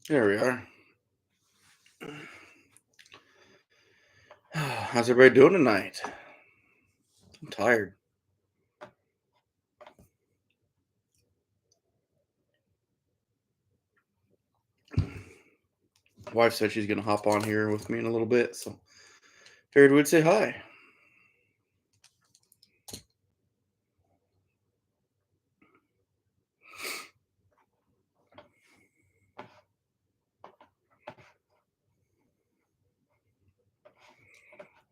There we are. How's everybody doing tonight? I'm tired. Wife said she's gonna hop on here with me in a little bit, so figured we'd say hi.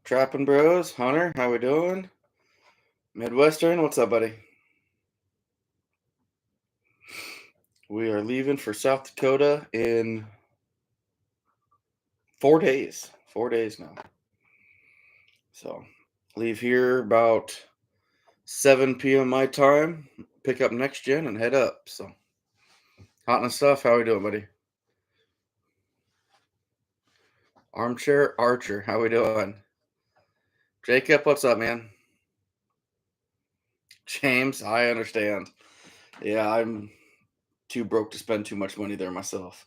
Trapping Bros, Hunter, how we doing? Midwestern, what's up, buddy? We are leaving for South Dakota in 4 days. 4 days now. So leave here about 7 p.m. my time. Pick up next gen and head up. So hot and stuff. How we doing, buddy? Armchair Archer, how we doing? Jacob, what's up, man? James, I understand. Yeah, I'm too broke to spend too much money there myself.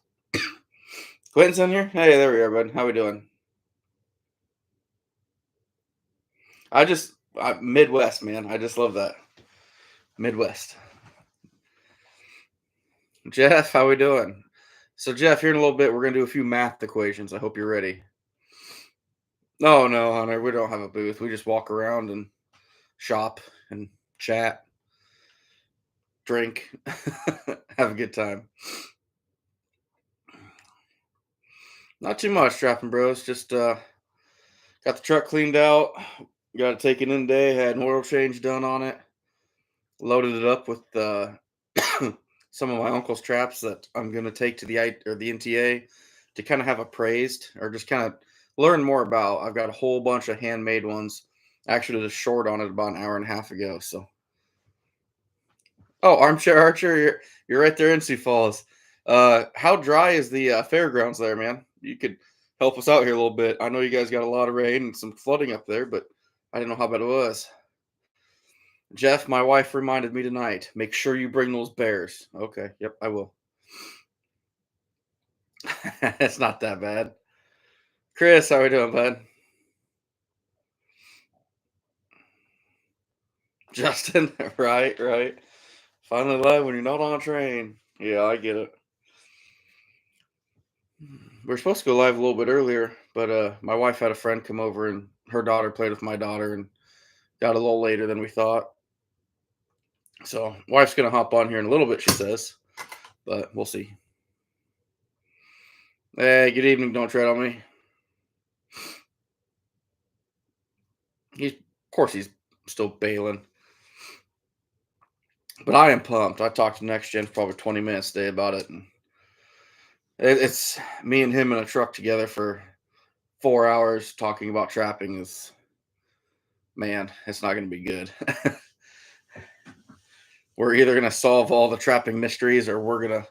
Quentin's in here. Hey, there we are, bud. How we doing? Midwest, man. I just love that Midwest. Jeff, how we doing? So, Jeff, here in a little bit, we're gonna do a few math equations. I hope you're ready. No, no, Hunter, we don't have a booth. We just walk around and shop and chat, drink, have a good time. Not too much, trapping bros. Just got the truck cleaned out. Got it taken in today. Had an oil change done on it. Loaded it up with some of my uncle's traps that I'm gonna take to the NTA to kind of have appraised or just kind of learn more about. I've got a whole bunch of handmade ones. Actually, did a short on it about an hour and a half ago. So, oh, Armchair Archer, you're right there in Sioux Falls. How dry is the fairgrounds there, man? You could help us out here a little bit. I know you guys got a lot of rain and some flooding up there, but I didn't know how bad it was. Jeff, my wife reminded me tonight. Make sure you bring those bears. Okay, yep, I will. It's not that bad. Chris, how we doing, bud? Justin, right, right. Finally live when you're not on a train. Yeah, I get it. We are supposed to go live a little bit earlier, but my wife had a friend come over and her daughter played with my daughter and got a little later than we thought. So wife's gonna hop on here in a little bit, she says, but we'll see. Hey, good evening. Don't tread on me. Of course, he's still bailing, but I am pumped. I talked to Next Gen for probably 20 minutes today about it, and it's me and him in a truck together for 4 hours talking about trapping. Is man, it's not going to be good. We're either going to solve all the trapping mysteries, or we're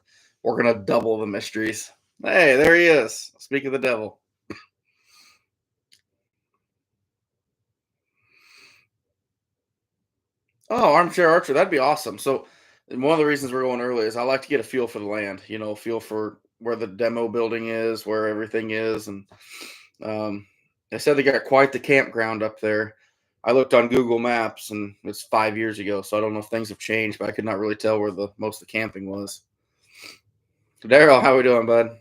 gonna double the mysteries. Hey, there he is. Speak of the devil. Oh, armchair archer, that'd be awesome. So, and one of the reasons we're going early is I like to get a feel for the land. Feel for where the demo building is, where everything is, and they said they got quite the campground up there. I looked on Google Maps, and it's 5 years ago, so I don't know if things have changed, but I could not really tell where the most of the camping was. Daryl, how we doing, bud?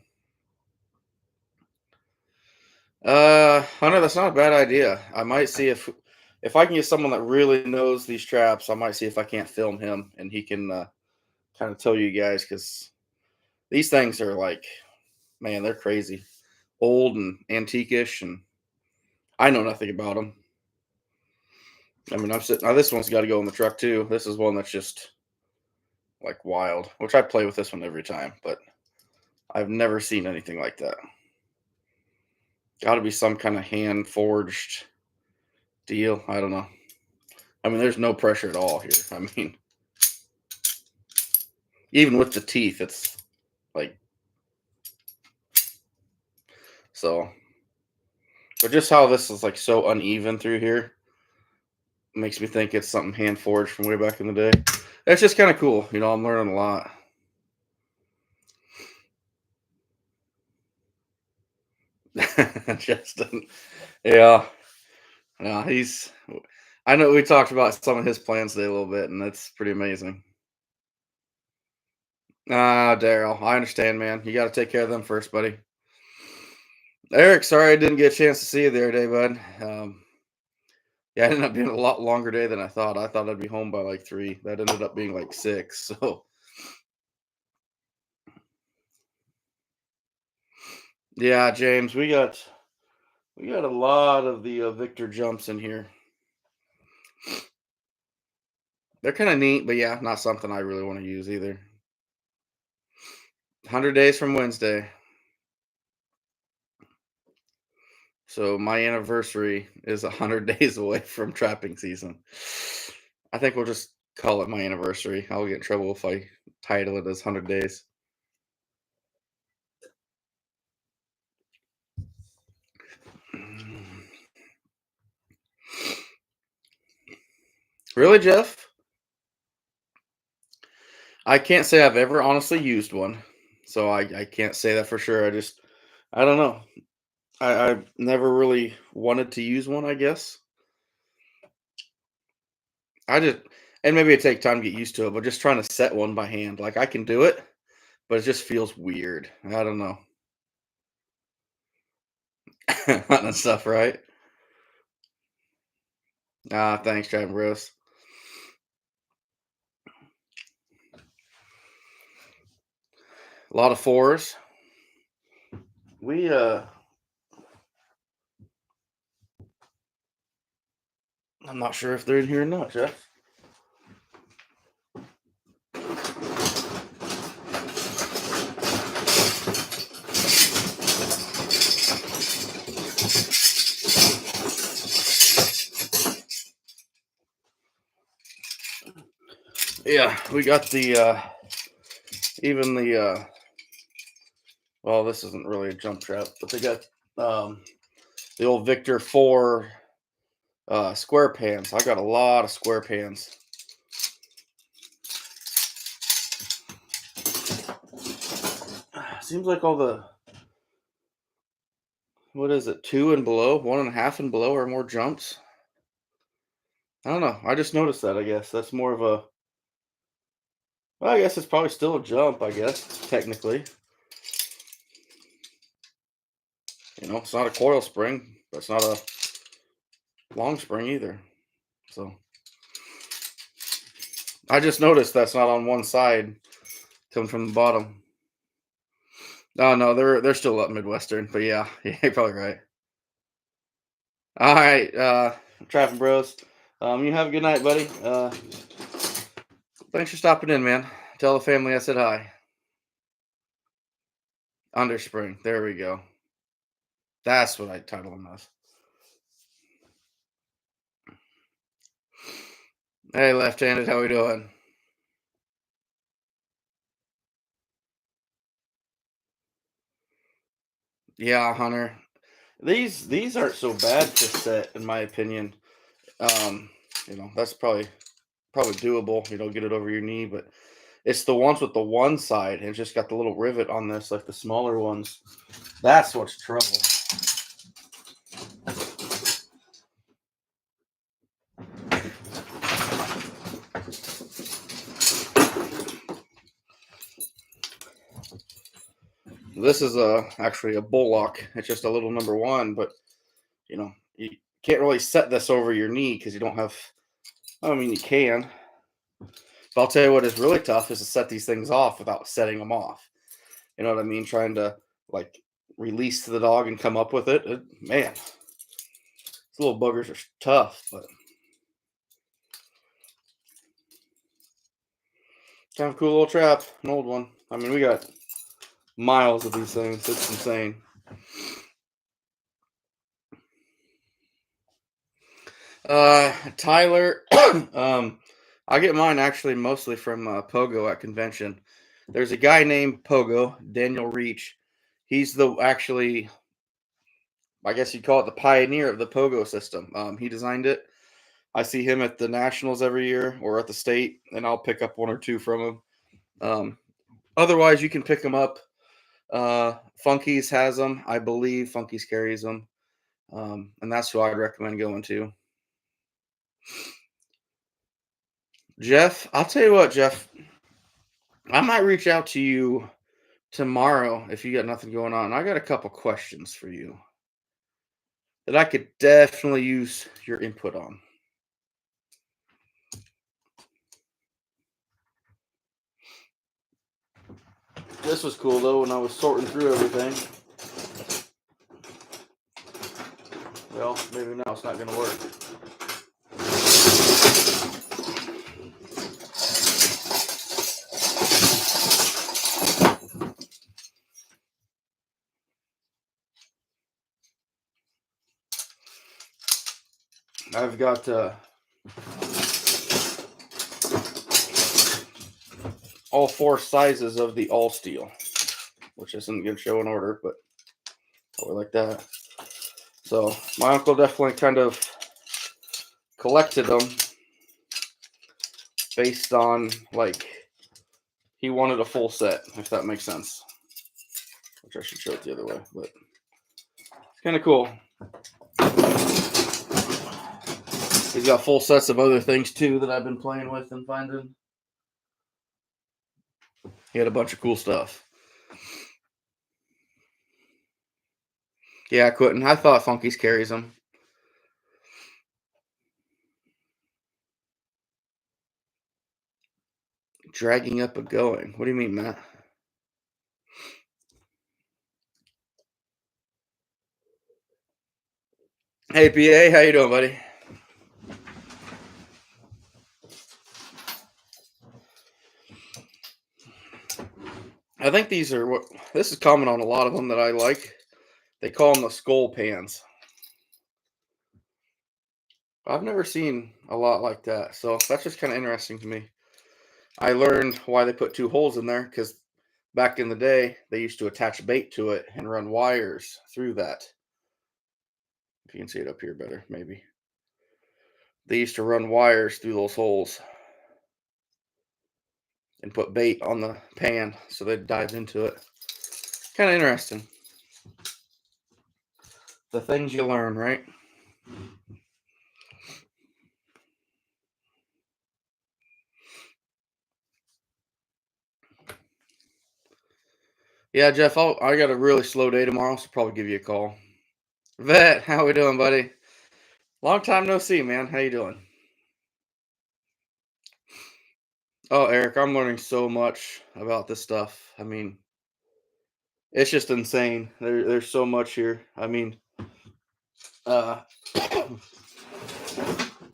Hunter, that's not a bad idea. I might see if I can get someone that really knows these traps. I might see if I can't film him and he can kind of tell you guys because these things are like, man, they're crazy, old and antique-ish, and I know nothing about them. I mean, I'm sitting now. This one's got to go in the truck too. This is one that's just like wild, which I play with this one every time, but I've never seen anything like that. Got to be some kind of hand forged deal. I don't know. I mean, there's no pressure at all here. I mean, even with the teeth, it's like so. But just how this is like so uneven through here makes me think it's something hand forged from way back in the day. It's just kind of cool. I'm learning a lot. Justin. Yeah. No, he's. I know we talked about some of his plans today a little bit, and that's pretty amazing. Ah, Daryl, I understand, man. You got to take care of them first, buddy. Eric, sorry I didn't get a chance to see you the other day, bud. Yeah, it ended up being a lot longer day than I thought. I thought I'd be home by like 3. That ended up being like 6. So yeah, James, we got a lot of the Victor jumps in here. They're kind of neat, but yeah, not something I really want to use either. 100 days from Wednesday. So my anniversary is 100 days away from trapping season. I think we'll just call it my anniversary. I'll get in trouble if I title it as 100 days. Really, Jeff? I can't say I've ever honestly used one. So I can't say that for sure. I don't know. I've never really wanted to use one, I guess. I just and maybe it take time to get used to it, but just trying to set one by hand, like I can do it, but it just feels weird. I don't know. Hunting and stuff, right? Ah, thanks, Travis Bros. A lot of fours. We I'm not sure if they're in here or not, Jeff. Yeah, we got the even the well, this isn't really a jump trap, but they got um the old Victor 4 square pans. I got a lot of square pans. Seems like all the what is it, 2 and below, 1.5 and below are more jumps. I don't know. I just noticed that. I guess that's more of a. Well, I guess it's probably still a jump. I guess technically, it's not a coil spring, but it's not a long spring either. So I just noticed that's not on one side, coming from the bottom. Oh no, they're still up Midwestern, but yeah, yeah, you're probably right. All right, Trapping Bros. You have a good night, buddy. Thanks for stopping in, man. Tell the family I said hi. Underspring. There we go. That's what I title them as. Hey, left-handed, how we doing? Yeah, Hunter. These aren't so bad to set, in my opinion. Um, that's probably doable. Get it over your knee, but it's the ones with the one side and it's just got the little rivet on this, like the smaller ones. That's what's trouble. This is actually a bullock. It's just a little number one, but you can't really set this over your knee because you don't have. I mean, you can. But I'll tell you what is really tough is to set these things off without setting them off. You know what I mean? Trying to like release the dog and come up with it. Man, these little buggers are tough, but kind of cool little trap, an old one. I mean, we got miles of these things. It's insane. Tyler, I get mine actually mostly from Pogo at convention. There's a guy named Pogo, Daniel Reach. He's the actually, I guess you'd call it the pioneer of the Pogo system. He designed it. I see him at the nationals every year or at the state, and I'll pick up one or two from him. Um, Otherwise, you can pick them up. Funky's has them. I believe Funky's carries them. And that's who I'd recommend going to. Jeff, I'll tell you what, Jeff, I might reach out to you tomorrow if you got nothing going on. I got a couple questions for you that I could definitely use your input on. This was cool though when I was sorting through everything. Well, maybe now it's not going to work. I've got all four sizes of the all steel, which isn't going to show in order, but probably like that. So my uncle definitely kind of collected them based on like he wanted a full set, if that makes sense. Which I should show it the other way, but it's kind of cool. He's got full sets of other things too that I've been playing with and finding. He had a bunch of cool stuff. Yeah, I couldn't. I thought Funky's carries them. Dragging up a going. What do you mean, Matt? Hey, PA, how you doing, buddy? I think these are what this is common on a lot of them that I like. They call them the skull pans. I've never seen a lot like that, so that's just kind of interesting to me. I learned why they put two holes in there because back in the day they used to attach bait to it and run wires through that. If you can see it up here better, maybe. They used to run wires through those holes and put bait on the pan so they'd dive into it. Kind of interesting. The things you learn, right? Yeah, Jeff, I got a really slow day tomorrow, so probably give you a call. Vet, how we doing, buddy? Long time no see, man. How you doing? Oh, Eric, I'm learning so much about this stuff. I mean, it's just insane. There's so much here. I mean, uh,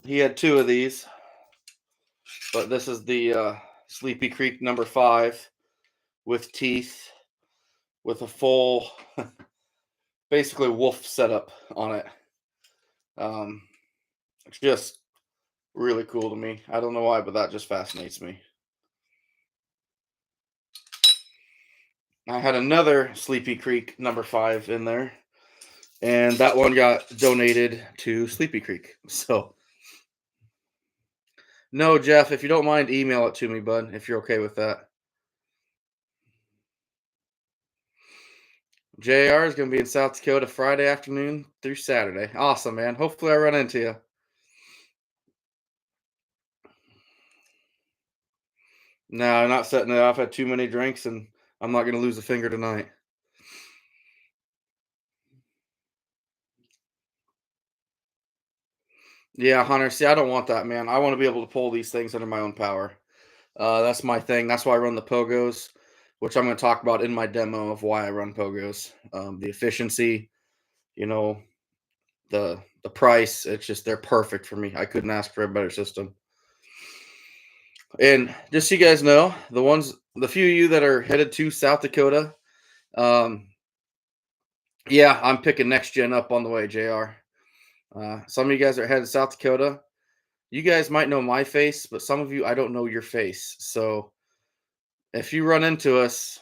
he had two of these, but this is the Sleepy Creek #5 with teeth, with a full, basically wolf setup on it. It's just really cool to me. I don't know why, but that just fascinates me. I had another Sleepy Creek #5 in there, and that one got donated to Sleepy Creek. So, no, Jeff, if you don't mind, email it to me, bud, if you're okay with that. JR is going to be in South Dakota Friday afternoon through Saturday. Awesome, man. Hopefully, I run into you. No, I'm not setting it off. I've had too many drinks, and I'm not going to lose a finger tonight. Yeah, Hunter. See, I don't want that, man. I want to be able to pull these things under my own power. That's my thing. That's why I run the Pogos, which I'm going to talk about in my demo of why I run Pogos. The efficiency, you know, the price. It's just they're perfect for me. I couldn't ask for a better system. And just so you guys know, the few of you that are headed to South Dakota, um, yeah, I'm picking next gen up on the way, Jr. Some of you guys are headed to South Dakota. You guys might know my face, but some of you I don't know your face. So if you run into us,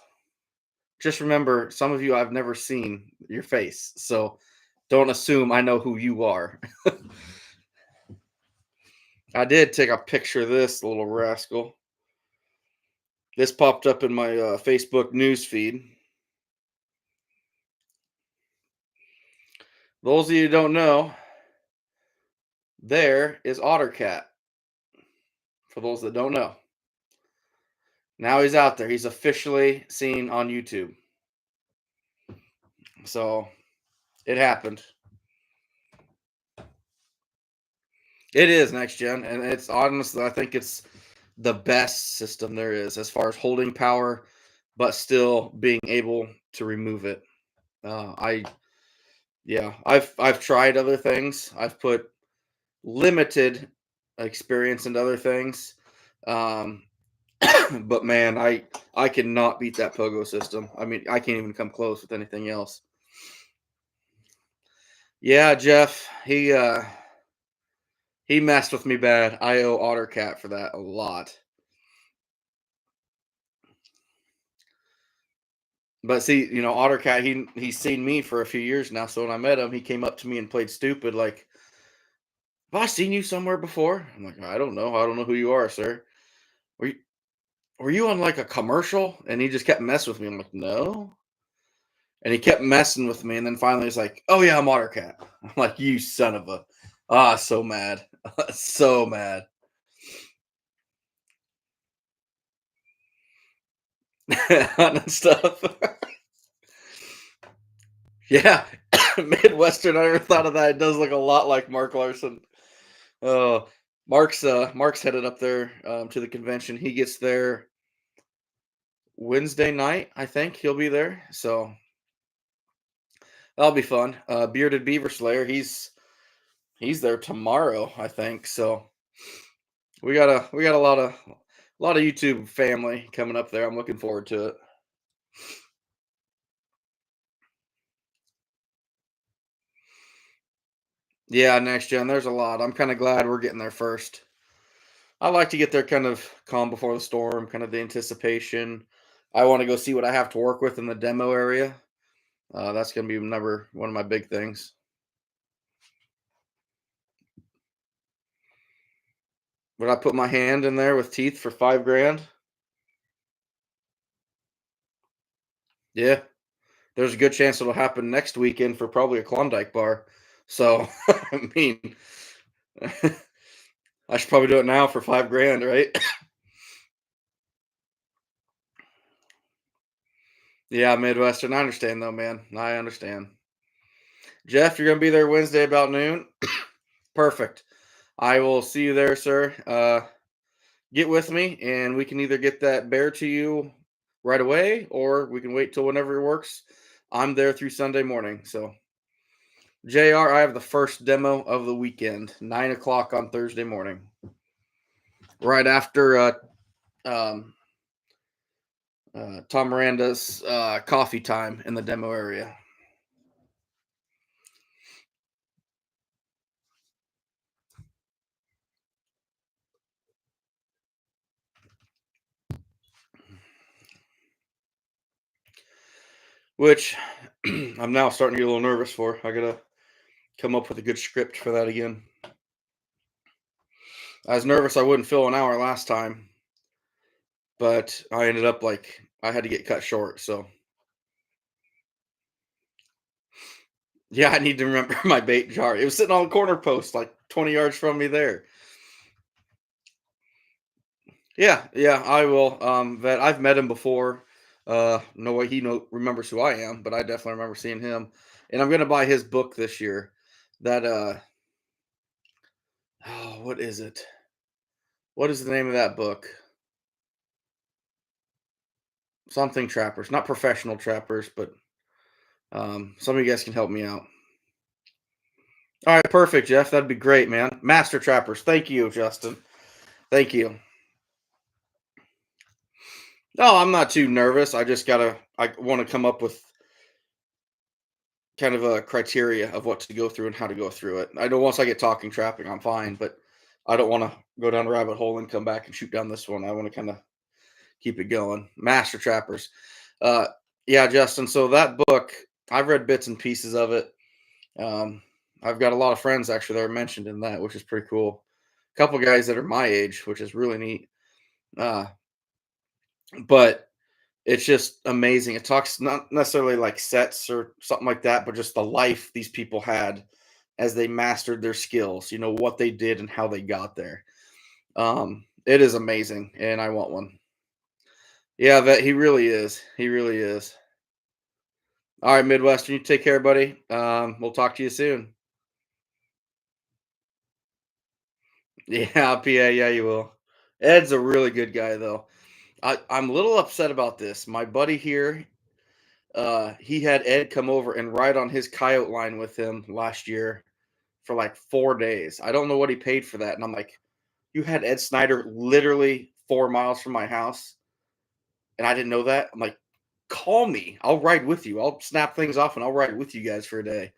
just remember some of you I've never seen your face. So don't assume I know who you are. I did take a picture of this little rascal. This popped up in my Facebook news feed. Those of you who don't know, there is Ottercat. For those that don't know, now he's out there. He's officially seen on YouTube. So it happened. It is next gen, and it's honestly, I think it's the best system there is as far as holding power, but still being able to remove it. I Yeah, I've tried other things. I've put limited experience into other things, um, but man, I cannot beat that Pogo system. I mean, I can't even come close with anything else. Yeah, Jeff, he messed with me bad. I owe Ottercat for that a lot. But see, Ottercat, he's seen me for a few years now. So when I met him, he came up to me and played stupid, like, "Have I seen you somewhere before?" I'm like, "I don't know. I don't know who you are, sir. Were you, were you on like a commercial?" And he just kept messing with me. I'm like, "No." And he kept messing with me, and then finally he's like, "Oh yeah, I'm Ottercat." I'm like, "You son of a!" So mad, so mad. Hunting and stuff. Yeah, Midwestern. I never thought of that. It does look a lot like Mark Larson. Oh, Mark's headed up there to the convention. He gets there Wednesday night. I think he'll be there, so that'll be fun. Bearded Beaver Slayer. He's there tomorrow, I think. So we got a lot of YouTube family coming up there. I'm looking forward to it. Yeah, next gen. There's a lot. I'm kind of glad we're getting there first. I like to get there kind of calm before the storm, kind of the anticipation. I want to go see what I have to work with in the demo area. That's going to be number one of my big things. Would I put my hand in there with teeth for 5 grand? Yeah, there's a good chance it'll happen next weekend for probably a Klondike bar. So, I mean, I should probably do it now for 5 grand, right? Yeah, Midwestern. I understand though, man. I understand. Jeff, you're gonna be there Wednesday about noon. Perfect. I will see you there, sir. Get with me, and we can either get that bear to you right away, or we can wait till whenever it works. I'm there through Sunday morning. So, JR, I have the first demo of the weekend, 9 o'clock on Thursday morning, right after um, Tom Miranda's coffee time in the demo area. Which I'm now starting to get a little nervous for. I gotta come up with a good script for that again. I was nervous I wouldn't fill an hour last time, but I ended up like I had to get cut short. So yeah, I need to remember my bait jar. It was sitting on the corner post, like 20 yards from me there. Yeah, yeah, I will. That I've met him before. No way he remembers who I am, but I definitely remember seeing him. And I'm gonna buy his book this year. That oh, what is it? What is the name of that book? Something trappers, not professional trappers, but some of you guys can help me out. All right, perfect, Jeff. That'd be great, man. Master trappers. Thank you, Justin. Thank you. No, I'm not too nervous. I want to come up with kind of a criteria of what to go through and how to go through it. I know once I get talking trapping, I'm fine, but I don't want to go down a rabbit hole and come back and shoot down this one. I want to kind of keep it going. Master trappers. Uh, yeah, Justin. So that book, I've read bits and pieces of it. Um, I've got a lot of friends actually that are mentioned in that, which is pretty cool. A couple guys that are my age, which is really neat. Uh, but It's just amazing. It talks not necessarily like sets or something like that, but just the life these people had as they mastered their skills, what they did and how they got there. It is amazing, and I want one. Yeah, that he really is. He really is. All right, Midwestern, you take care, buddy. We'll talk to you soon. Yeah, PA, yeah, you will. Ed's a really good guy, though. I'm a little upset about this. My buddy here, he had Ed come over and ride on his coyote line with him last year for like 4 days. I don't know what he paid for that. And I'm like, you had Ed Snyder literally 4 miles from my house, and I didn't know that. I'm like, call me. I'll ride with you. I'll snap things off and I'll ride with you guys for a day.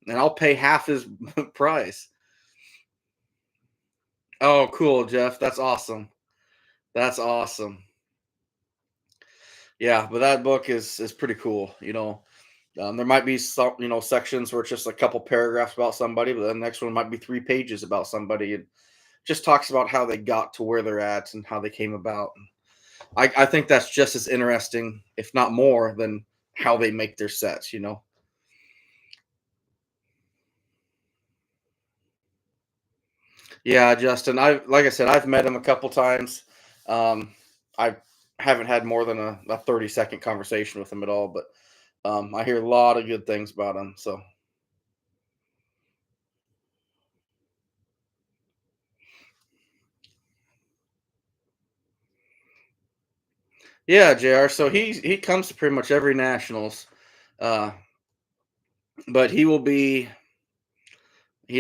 And I'll pay half his price. Oh, cool, Jeff. That's awesome. That's awesome. Yeah, but that book is pretty cool. There might be some sections where it's just a couple paragraphs about somebody, but the next one might be 3 pages about somebody, and just talks about how they got to where they're at and how they came about. I think that's just as interesting, if not more, than how they make their sets. Yeah, Justin. I like I said, I've met him a couple times. Um, I haven't had more than a 30-second conversation with him at all, but I hear a lot of good things about him. So yeah, Jr. So he comes to pretty much every nationals, uh, but he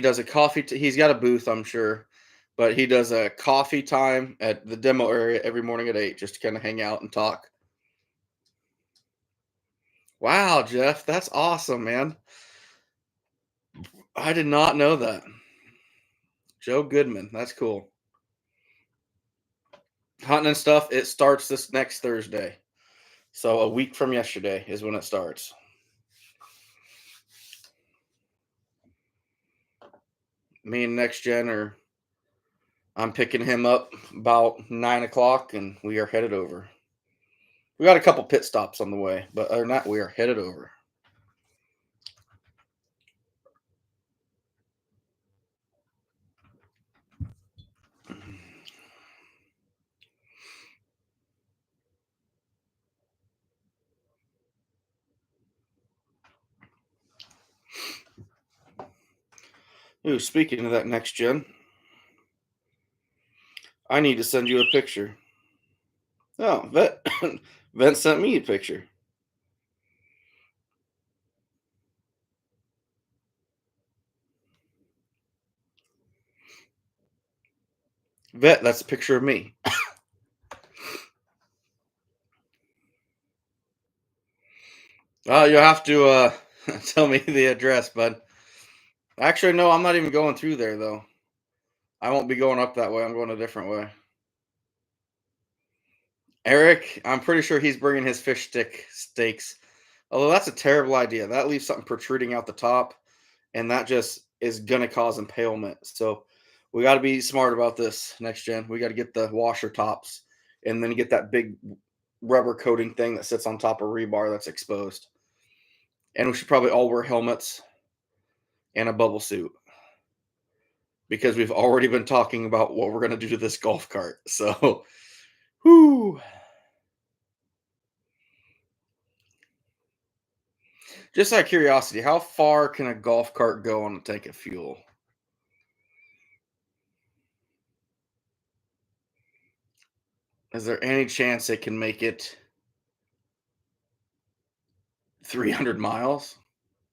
does a coffee. He's got a booth, I'm sure, but he does a coffee time at the demo area every morning at 8, just to kind of hang out and talk. Wow, Jeff, that's awesome, man. I did not know that. Joe Goodman, that's cool. Hunting and stuff. It starts this next Thursday, so a week from yesterday is when it starts. Me and Next Gen are. I'm picking him up about 9 o'clock, and we are headed over. We got a couple pit stops on the way, but other than that, we are headed over. Ooh, speaking of that Next Gen, I need to send you a picture. Oh, Vet sent me a picture. Vet, that's a picture of me. You'll have to tell me the address, bud. Actually, no, I'm not even going through there though. I won't be going up that way. I'm going a different way. Eric, I'm pretty sure he's bringing his fish stick steaks. Although that's a terrible idea. That leaves something protruding out the top, and that just is gonna cause impalement. So we got to be smart about this Next Gen. We got to get the washer tops, and then get that big rubber coating thing that sits on top of rebar that's exposed. And we should probably all wear helmets and a bubble suit, because we've already been talking about what we're gonna do to this golf cart. So, whoo. Just out of curiosity, how far can a golf cart go on a tank of fuel? Is there any chance it can make it 300 miles?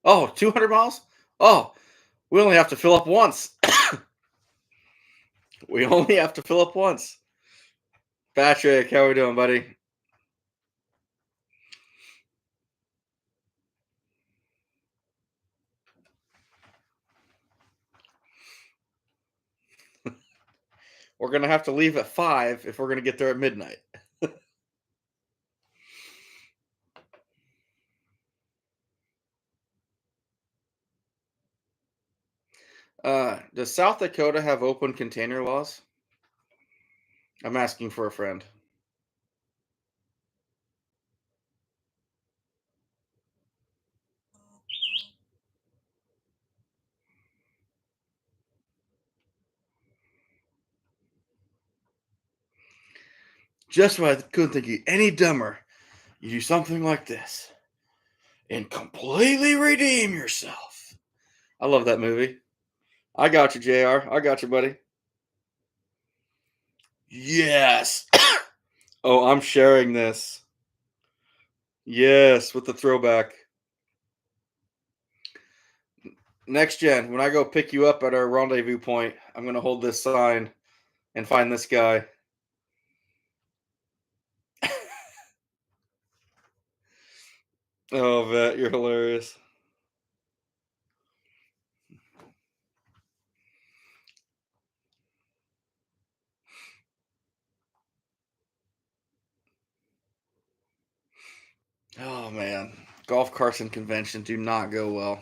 Oh, 200 miles? Oh, we only have to fill up once. We only have to fill up once. Patrick, how we doing, buddy? We're gonna have to leave at 5 if we're gonna get there at midnight. Does South Dakota have open container laws? I'm asking for a friend. Just when I couldn't think of any dumber, you do something like this and completely redeem yourself. I love that movie. I got you, JR. I got you, buddy. Yes. Oh, I'm sharing this. Yes, with the throwback. Next gen, when I go pick you up at our rendezvous point, I'm going to hold this sign and find this guy. Oh, Vet, you're hilarious. Oh, man. Golf carts and convention do not go well.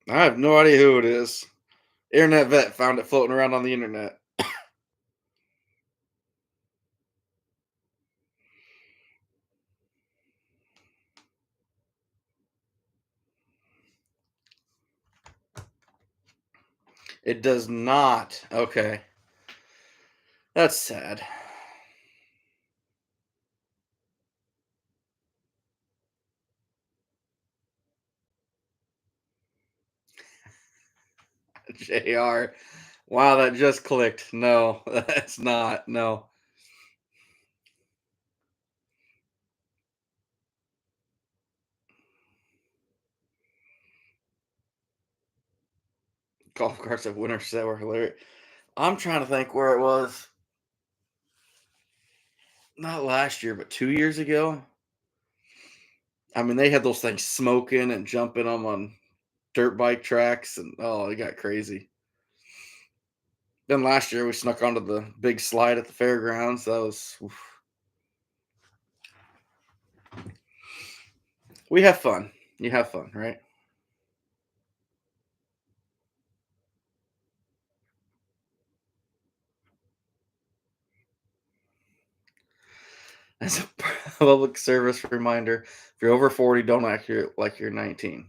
I have no idea who it is. Internet Vet found it floating around on the internet. It does not. Okay. That's sad. JR. Wow, that just clicked. No, that's not. No. Golf carts at Winter Set were hilarious. I'm trying to think where it was. Not last year, but 2 years ago. I mean, they had those things smoking and jumping them on dirt bike tracks, and oh, it got crazy. Then last year we snuck onto the big slide at the fairgrounds. That was oof. We have fun. You have fun, right? As a public service reminder, if you're over 40, don't act like you're 19.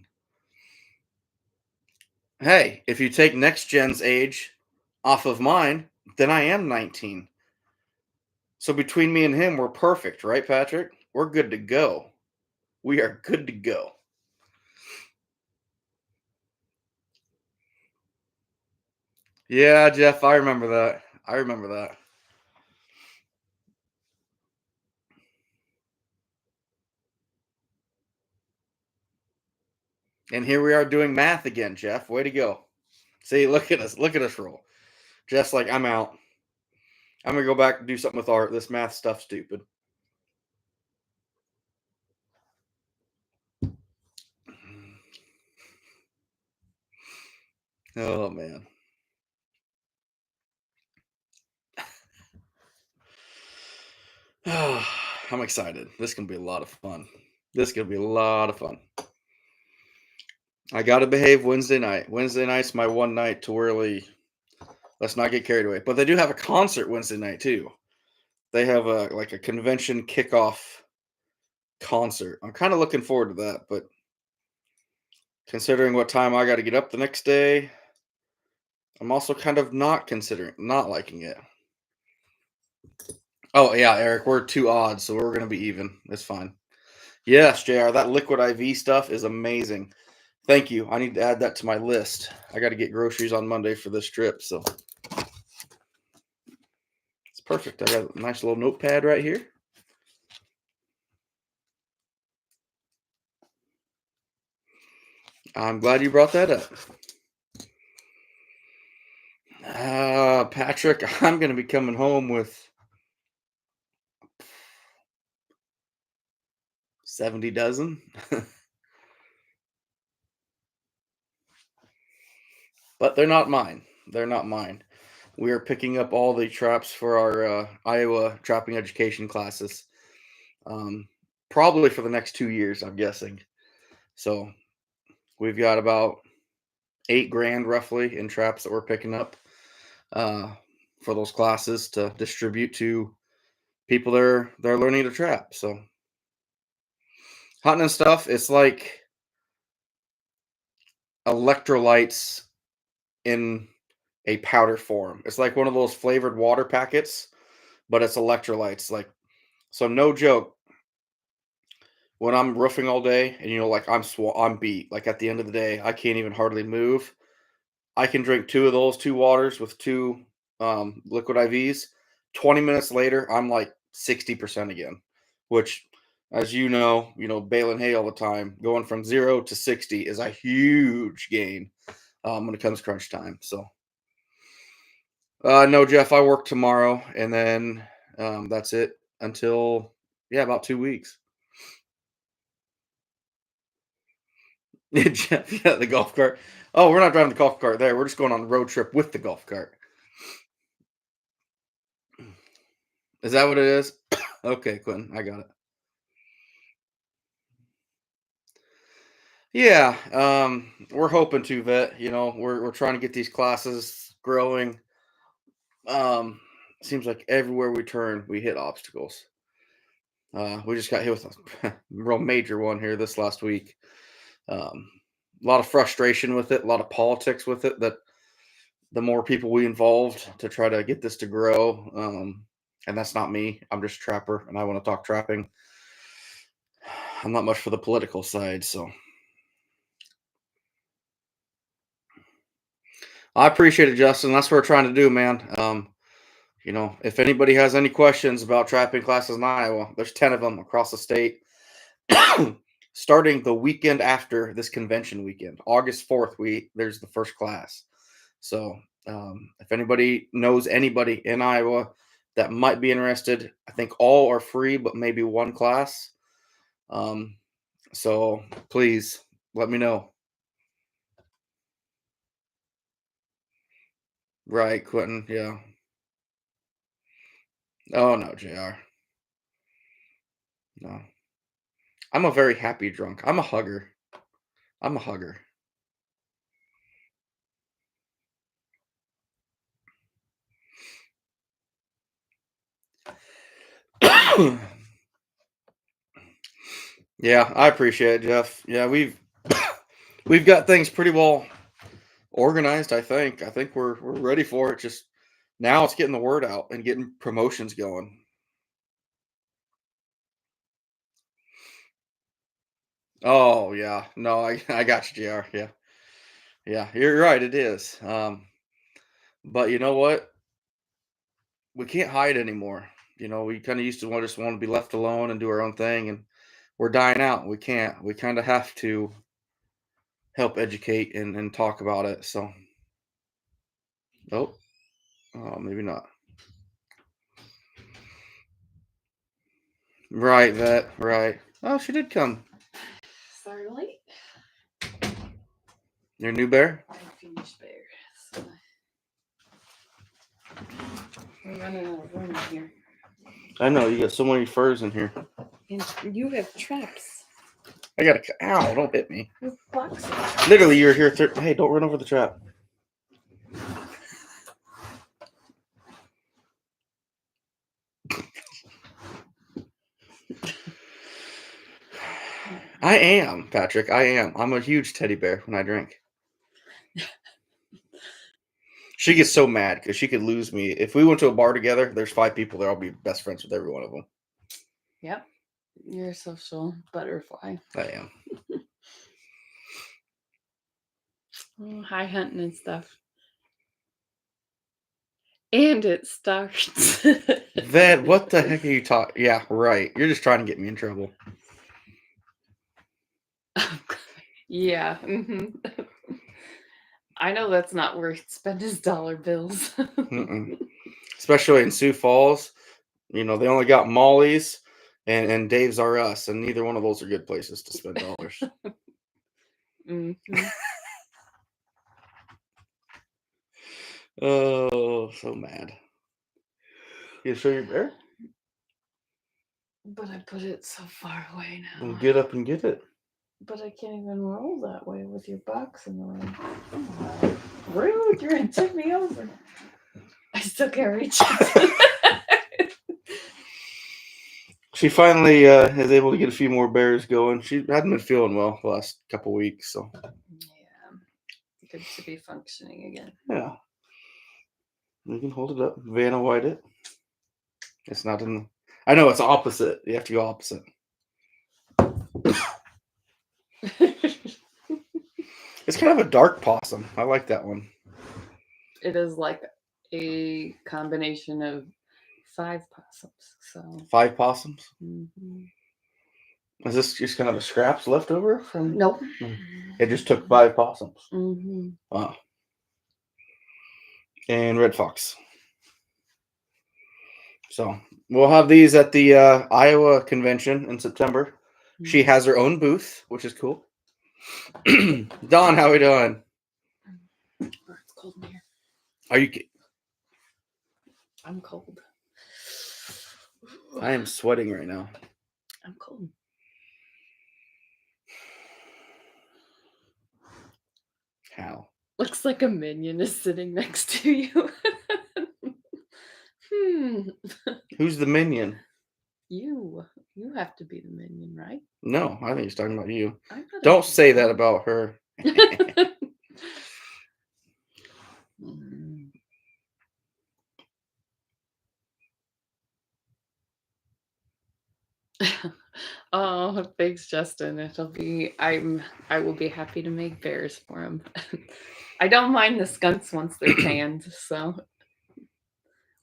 Hey, if you take next gen's age off of mine, then I am 19. So between me and him, we're perfect, right, Patrick? We're good to go. We are good to go. Yeah, Jeff, I remember that. I remember that. And here we are doing math again, Jeff. Way to go. See, look at us. Look at us roll. Jeff's like, I'm out. I'm gonna go back and do something with art. This math stuff's stupid. Oh man. I'm excited. This can be a lot of fun. This can be a lot of fun. I gotta behave Wednesday night. Wednesday night's my one night to really let's not get carried away. But they do have a concert Wednesday night too. They have a like a convention kickoff concert. I'm kind of looking forward to that, but considering what time I got to get up the next day, I'm also kind of not considering not liking it. Oh yeah, Eric, we're two odds, so we're gonna be even. It's fine. Yes, JR, that liquid IV stuff is amazing. Thank you. I need to add that to my list. I got to get groceries on Monday for this trip, so it's perfect. I got a nice little notepad right here. I'm glad you brought that up. Patrick, I'm going to be coming home with 70 dozen, but they're not mine. They're not mine. We are picking up all the traps for our Iowa trapping education classes, um, probably for the next 2 years, I'm guessing. So we've got about 8 grand roughly in traps that we're picking up uh, for those classes to distribute to people they're learning to trap. So hunting and stuff, it's like electrolytes in a powder form. It's like one of those flavored water packets, but it's electrolytes. Like, so no joke, when I'm roofing all day and like I'm beat. Like at the end of the day, I can't even hardly move. I can drink two of those, two waters with two liquid IVs. 20 minutes later, I'm like 60% again, which, as baling hay all the time, going from 0 to 60 is a huge gain when it comes crunch time. So, no, Jeff, I work tomorrow, and then that's it until, yeah, about 2 weeks. Jeff, yeah, the golf cart. Oh, we're not driving the golf cart there. We're just going on a road trip with the golf cart. Is that what it is? Okay, Quentin, I got it. Yeah, we're hoping to vet. We're trying to get these classes growing. Um, Seems like everywhere we turn, we hit obstacles. We just got hit with a real major one here this last week. Um, a lot of frustration with it, a lot of politics with it. That the more people we involved to try to get this to grow, and that's not me. I'm just a trapper, and I want to talk trapping. I'm not much for the political side, so I appreciate it, Justin. That's what we're trying to do, man. If anybody has any questions about trapping classes in Iowa, there's 10 of them across the state, starting the weekend after this convention weekend, August 4th. There's the first class. So if anybody knows anybody in Iowa that might be interested, I think all are free, but maybe one class. So please let me know. Right, Quentin. Yeah. Oh no, JR. No. I'm a very happy drunk. I'm a hugger. I'm a hugger. Yeah, I appreciate it, Jeff. Yeah, we've got things pretty well organized, I think. I think we're ready for it. Just now it's getting the word out and getting promotions going. Oh yeah. No, I got you, JR. Yeah. Yeah, you're right, it is. But you know what? We can't hide anymore. We kind of used to just want to be left alone and do our own thing, and we're dying out. We can't. We kind of have to help educate and talk about it. So, oh, maybe not. Right, that right. Oh, she did come. Sorry, late. Your new bear? I finished bear. So we're running out of room in here. I know you got so many furs in here. And you have traps. I got a. Ow! Don't hit me. With boxes. Literally, you're here. Hey, don't run over the trap. I am, Patrick. I am. I'm a huge teddy bear when I drink. She gets so mad because she could lose me. If we went to a bar together, there's 5 people there. I'll be best friends with every one of them. Yep. You're a social butterfly. I am. High hunting and stuff. And it starts. What the heck are you talking? Yeah, right. You're just trying to get me in trouble. Yeah. Mm-hmm. I know that's not where he'd spend his dollar bills. Especially in Sioux Falls. They only got Molly's and Dave's R Us, and neither one of those are good places to spend dollars. Mm-hmm. Oh, so mad. You show your bear? But I put it so far away now. Well, get up and get it. But I can't even roll that way with your box in the way. Oh, rude! You're gonna tip me over. I still can't reach it. She finally is able to get a few more bears going. She hadn't been feeling well the last couple weeks, so. Yeah. good to be functioning again. Yeah. You can hold it up. Vanna White it. It's not in the. I know it's opposite. You have to go opposite. It's kind of a dark possum. I like that one. It is like a combination of 5 possums. So 5 possums. mm-hmm. Is this just kind of a scraps left over from? Nope. It just took 5 possums. Mm-hmm. Wow. And red fox. So we'll have these at the Iowa convention in September. She has her own booth, which is cool. Dawn, how we doing? Oh, it's cold in here. Are you? I'm cold. I am sweating right now. I'm cold. How? Looks like a minion is sitting next to you. Who's the minion? You have to be the minion, right? No, I think he's talking about you. I Don't say that about her. Oh, thanks, Justin. I will be happy to make bears for him. I don't mind the skunks once they're tanned, so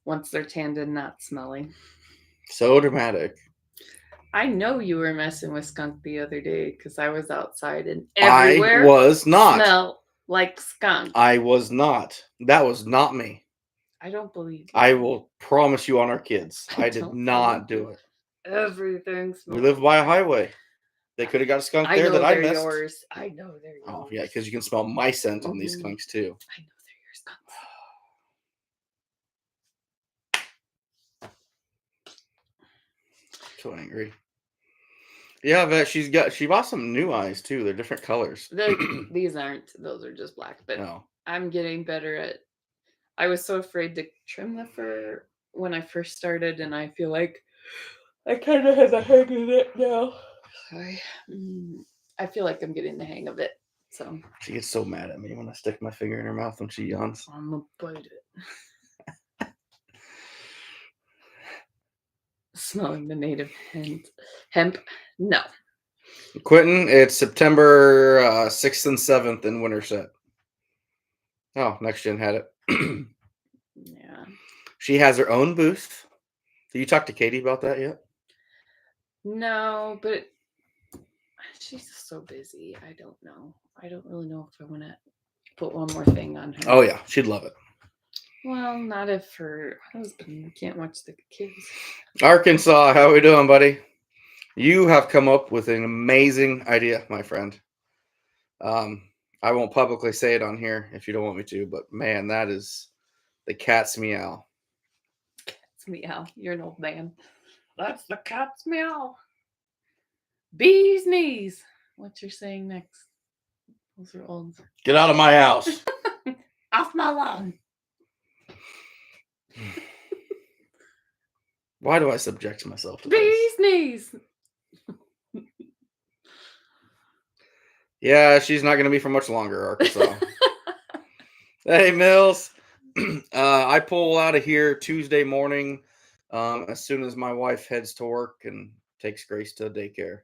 once they're tanned and not smelling. So dramatic. I know you were messing with skunk the other day because I was outside and everywhere I was not. smell like skunk. I was not. That was not me. I don't believe you. I will promise you on our kids. I did don't not believe do it. Everything smells. We live by a highway. They could have got a skunk I there know that I they're missed. yours. I know they're yours. Oh yeah, because you can smell my scent on these skunks too. I know they're your skunks. So angry. Yeah, but she bought some new eyes too. They're different colors. These aren't. Those are just black. But No. I'm getting better at. I was so afraid to trim the fur when I first started, and I feel like I kind of have the hang of it now. I feel like I'm getting the hang of it. So she gets so mad at me when I stick my finger in her mouth when she yawns. I'm gonna bite it. Smelling the native hemp. No. Quentin, it's September 6th and 7th in Winterset. Oh, Next Gen had it. Yeah. She has her own booth. Did you talk to Katie about that yet? No, but she's so busy. I don't know. I don't really know if I want to put one more thing on her. Oh, yeah. She'd love it. Well, not if her husband can't watch the kids. Arkansas, how we doing, buddy? You have come up with an amazing idea, my friend. I won't publicly say it on here if you don't want me to, but man, that is the cat's meow. Cat's meow. You're an old man. That's the cat's meow. Bee's knees. What you're saying next? Those are old. Get out of my house. Off my lawn. Why do I subject myself to Bee's knees. Yeah, she's not going to be for much longer, Arkansas. Hey, Mills. I pull out of here Tuesday morning as soon as my wife heads to work and takes Grace to daycare.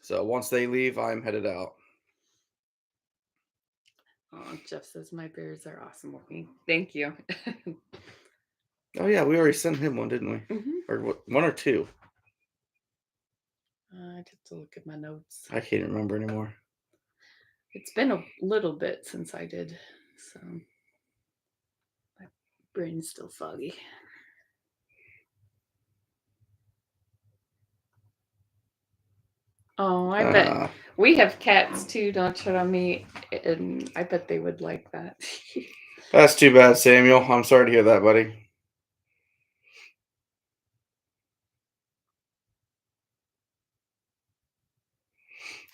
So once they leave, I'm headed out. Oh, Jeff says my bears are awesome looking. Thank you. Oh, yeah, we already sent him one, didn't we? Mm-hmm. Or one or two? I'd have to look at my notes. I can't remember anymore. It's been a little bit since I did, so my brain's still foggy. Oh, I bet we have cats too, don't tread on me, and I bet they would like that. That's too bad, Samuel. I'm sorry to hear that, buddy.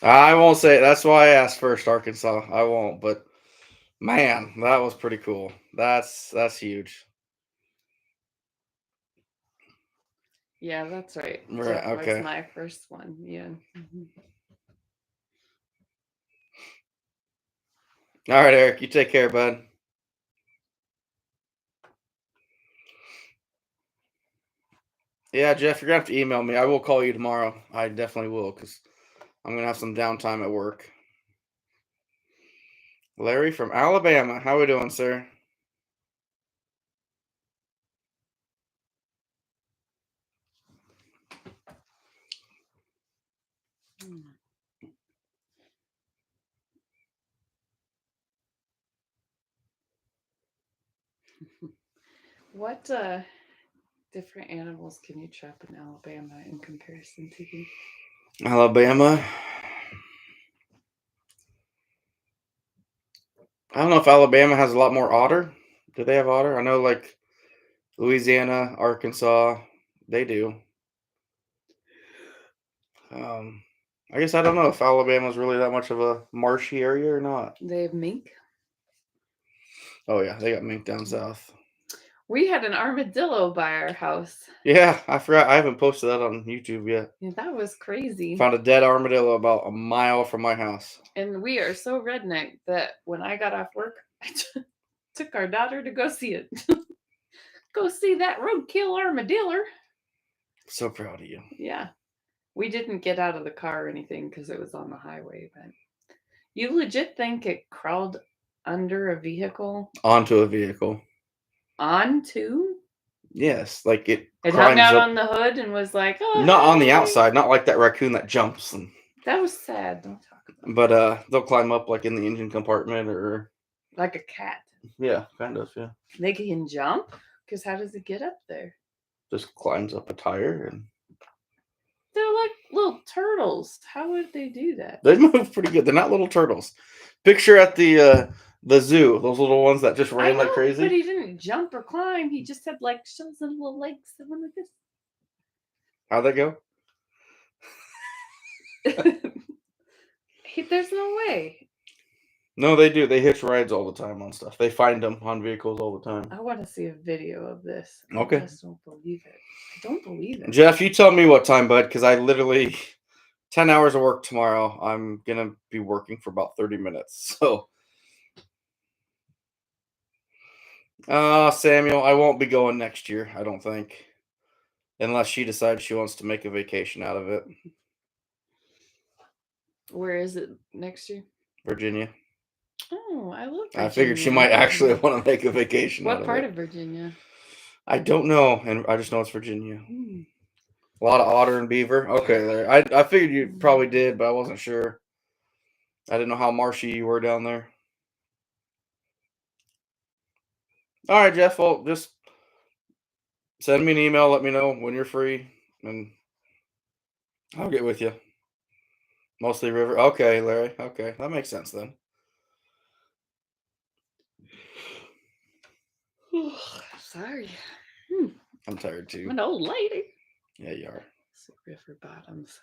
I won't say it. That's why I asked first, Arkansas. I won't, but man, that was pretty cool. That's huge. Yeah, that's right. Right, Jeff okay. was my first one. Yeah. Mm-hmm. All right, Eric. You take care, bud. Yeah, Jeff, you're gonna have to email me. I will call you tomorrow. I definitely will, because I'm gonna have some downtime at work. Larry from Alabama. How we doing, sir? What different animals can you trap in Alabama in comparison to here? Alabama. I don't know if Alabama has a lot more otter. Do they have otter? I know, like Louisiana, Arkansas, they do. Um, I guess I don't know if Alabama's really that much of a marshy area or not. They have mink. Oh yeah, they got mink down south. We had an armadillo by our house. Yeah, I forgot. I haven't posted that on YouTube yet. Yeah, that was crazy. Found a dead armadillo about a mile from my house. And we are so redneck that when I got off work, I took our daughter to go see it. Go see that roadkill armadillo. So proud of you. Yeah. We didn't get out of the car or anything because it was on the highway, but you legit think it crawled under a vehicle? Onto a vehicle. Onto? Yes, like it hung out up, on the hood and was like, oh, not on the hi." outside, not like that raccoon that jumps. That was sad. Don't talk about But they'll climb up like in the engine compartment or like a cat. yeah, kind of, yeah. They can jump? Because how does it get up there? Just climbs up a tire and They're like little turtles. How would they do that? they move pretty good. They're not little turtles. Picture at the zoo, those little ones that just ran like crazy. But he didn't jump or climb. He just had like shows and little legs that went like this. How'd that go? There's no way. No, they do. They hitch rides all the time on stuff. They find them on vehicles all the time. I want to see a video of this. Okay. I just don't believe it. I don't believe it. Jeff, you tell me what time, bud, because I literally 10 hours of work tomorrow. I'm gonna be working for about 30 minutes. So Samuel, I won't be going next year, I don't think. Unless she decides she wants to make a vacation out of it. Where is it next year? Virginia. Oh, I love Virginia. I figured she might actually want to make a vacation. What part of Virginia? I don't know, and I just know it's Virginia. A lot of otter and beaver. Okay, there. I figured you probably did, but I wasn't sure. I didn't know how marshy you were down there. All right, Jeff. Well, just send me an email. Let me know when you're free, and I'll get with you. Mostly river. Okay, Larry. Okay, that makes sense then. Sorry. I'm tired too. I'm an old lady. Yeah, you are. River bottoms.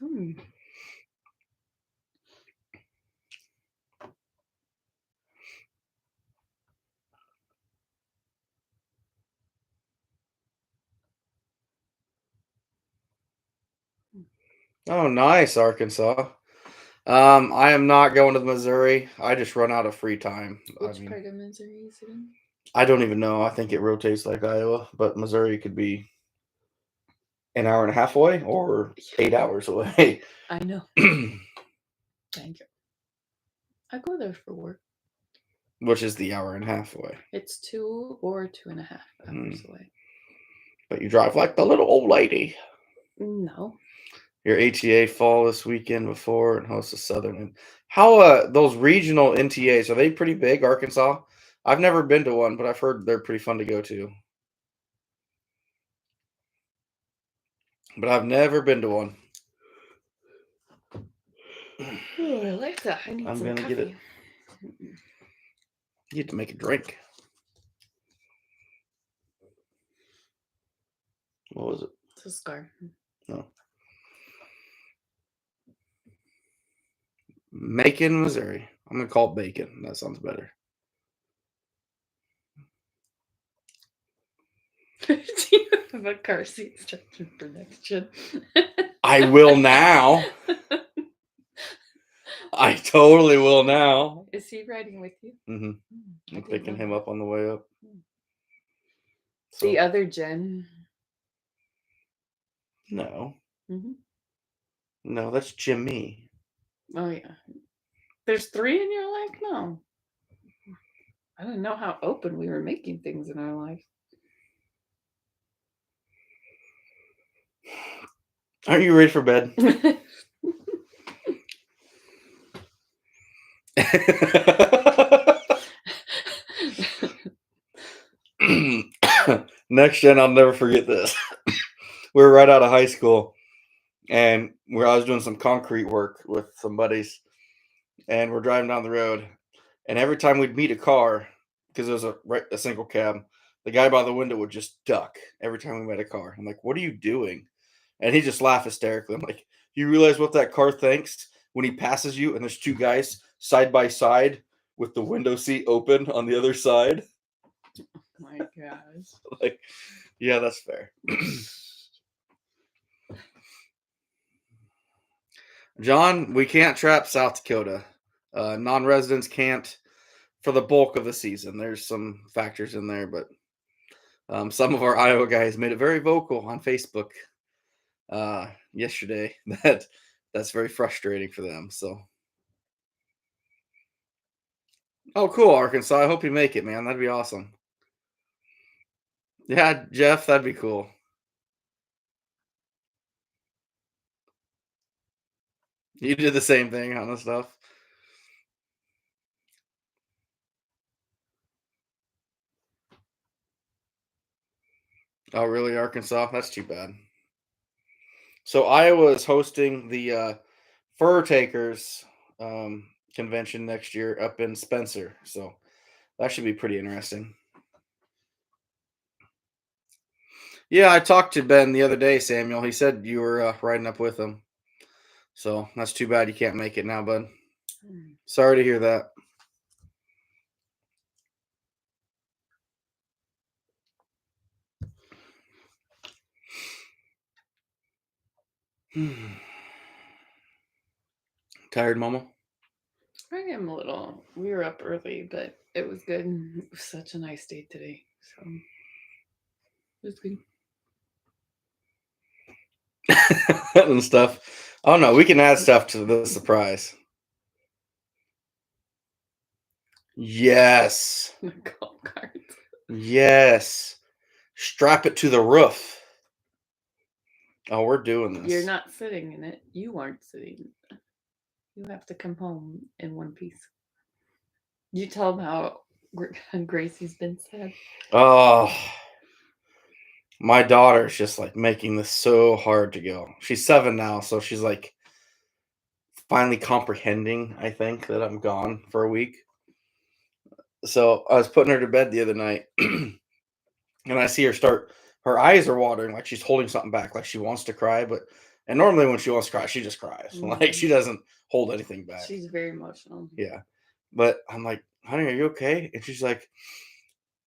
Oh, nice, Arkansas. I am not going to Missouri. I just run out of free time. Which part of Missouri is it in? I don't even know. I think it rotates like Iowa, but Missouri could be an hour and a half away or 8 hours away. I know. Thank you. I go there for work. Which is the hour and a half away. It's 2 or 2.5 hours away. But you drive like the little old lady. No. Your ATA fall this weekend before and host a Southern. How those regional NTAs, are they pretty big, Arkansas? I've never been to one, but I've heard they're pretty fun to go to. But I've never been to one. Oh, Alexa, I need some coffee. Get it. You have to make a drink. What was it? It's a scar. No. Macon, Missouri. I'm going to call it Bacon. That sounds better. Do you have a car seat instruction for next gen? I will now. I totally will now. Is he riding with you? Mm-hmm. I I'm didn't picking know him that. up on the way up. So The other Jen. no, Hmm. no, that's Jimmy. Oh yeah. There's 3 in your life? No. I didn't know how open we were making things in our life. Aren't you ready for bed? Next gen, I'll never forget this. We were right out of high school, and where I was doing some concrete work with some buddies, and we're driving down the road, and every time we'd meet a car, because it was a single cab, the guy by the window would just duck every time we met a car. I'm like, "What are you doing?" And he just laughed hysterically. I'm like, "You realize what that car thinks when he passes you, and there's 2 guys side by side with the window seat open on the other side?" My gosh. Like, yeah, that's fair. John, we can't trap South Dakota. Non-residents can't for the bulk of the season. There's some factors in there, but some of our Iowa guys made it very vocal on Facebook yesterday that that's very frustrating for them. So, oh, cool, Arkansas. I hope you make it, man. That'd be awesome. Yeah, Jeff, that'd be cool. You did the same thing on the stuff. Oh, really, Arkansas? That's too bad. So Iowa is hosting the Fur Takers convention next year up in Spencer. So that should be pretty interesting. Yeah, I talked to Ben the other day, Samuel. He said you were riding up with him. So that's too bad you can't make it now, bud. Sorry to hear that. Tired, Mama? I am a little. We were up early, but it was good. It was such a nice day today. So it was good. And stuff. Oh no, we can add stuff to the surprise. Yes. The golf cart. Yes. Strap it to the roof. Oh, we're doing this. You're not sitting in it. You aren't sitting. You have to come home in one piece. You tell them how Gracie's been sad. Oh, my daughter's just like making this so hard to go. She's 7 now, so she's like finally comprehending, I think, that I'm gone for a week. So I was putting her to bed the other night, and I see her start. Her eyes are watering, like she's holding something back, like she wants to cry. And normally when she wants to cry, she just cries. Like she doesn't hold anything back. She's very emotional. Yeah, but I'm like, honey, are you okay? And she's like,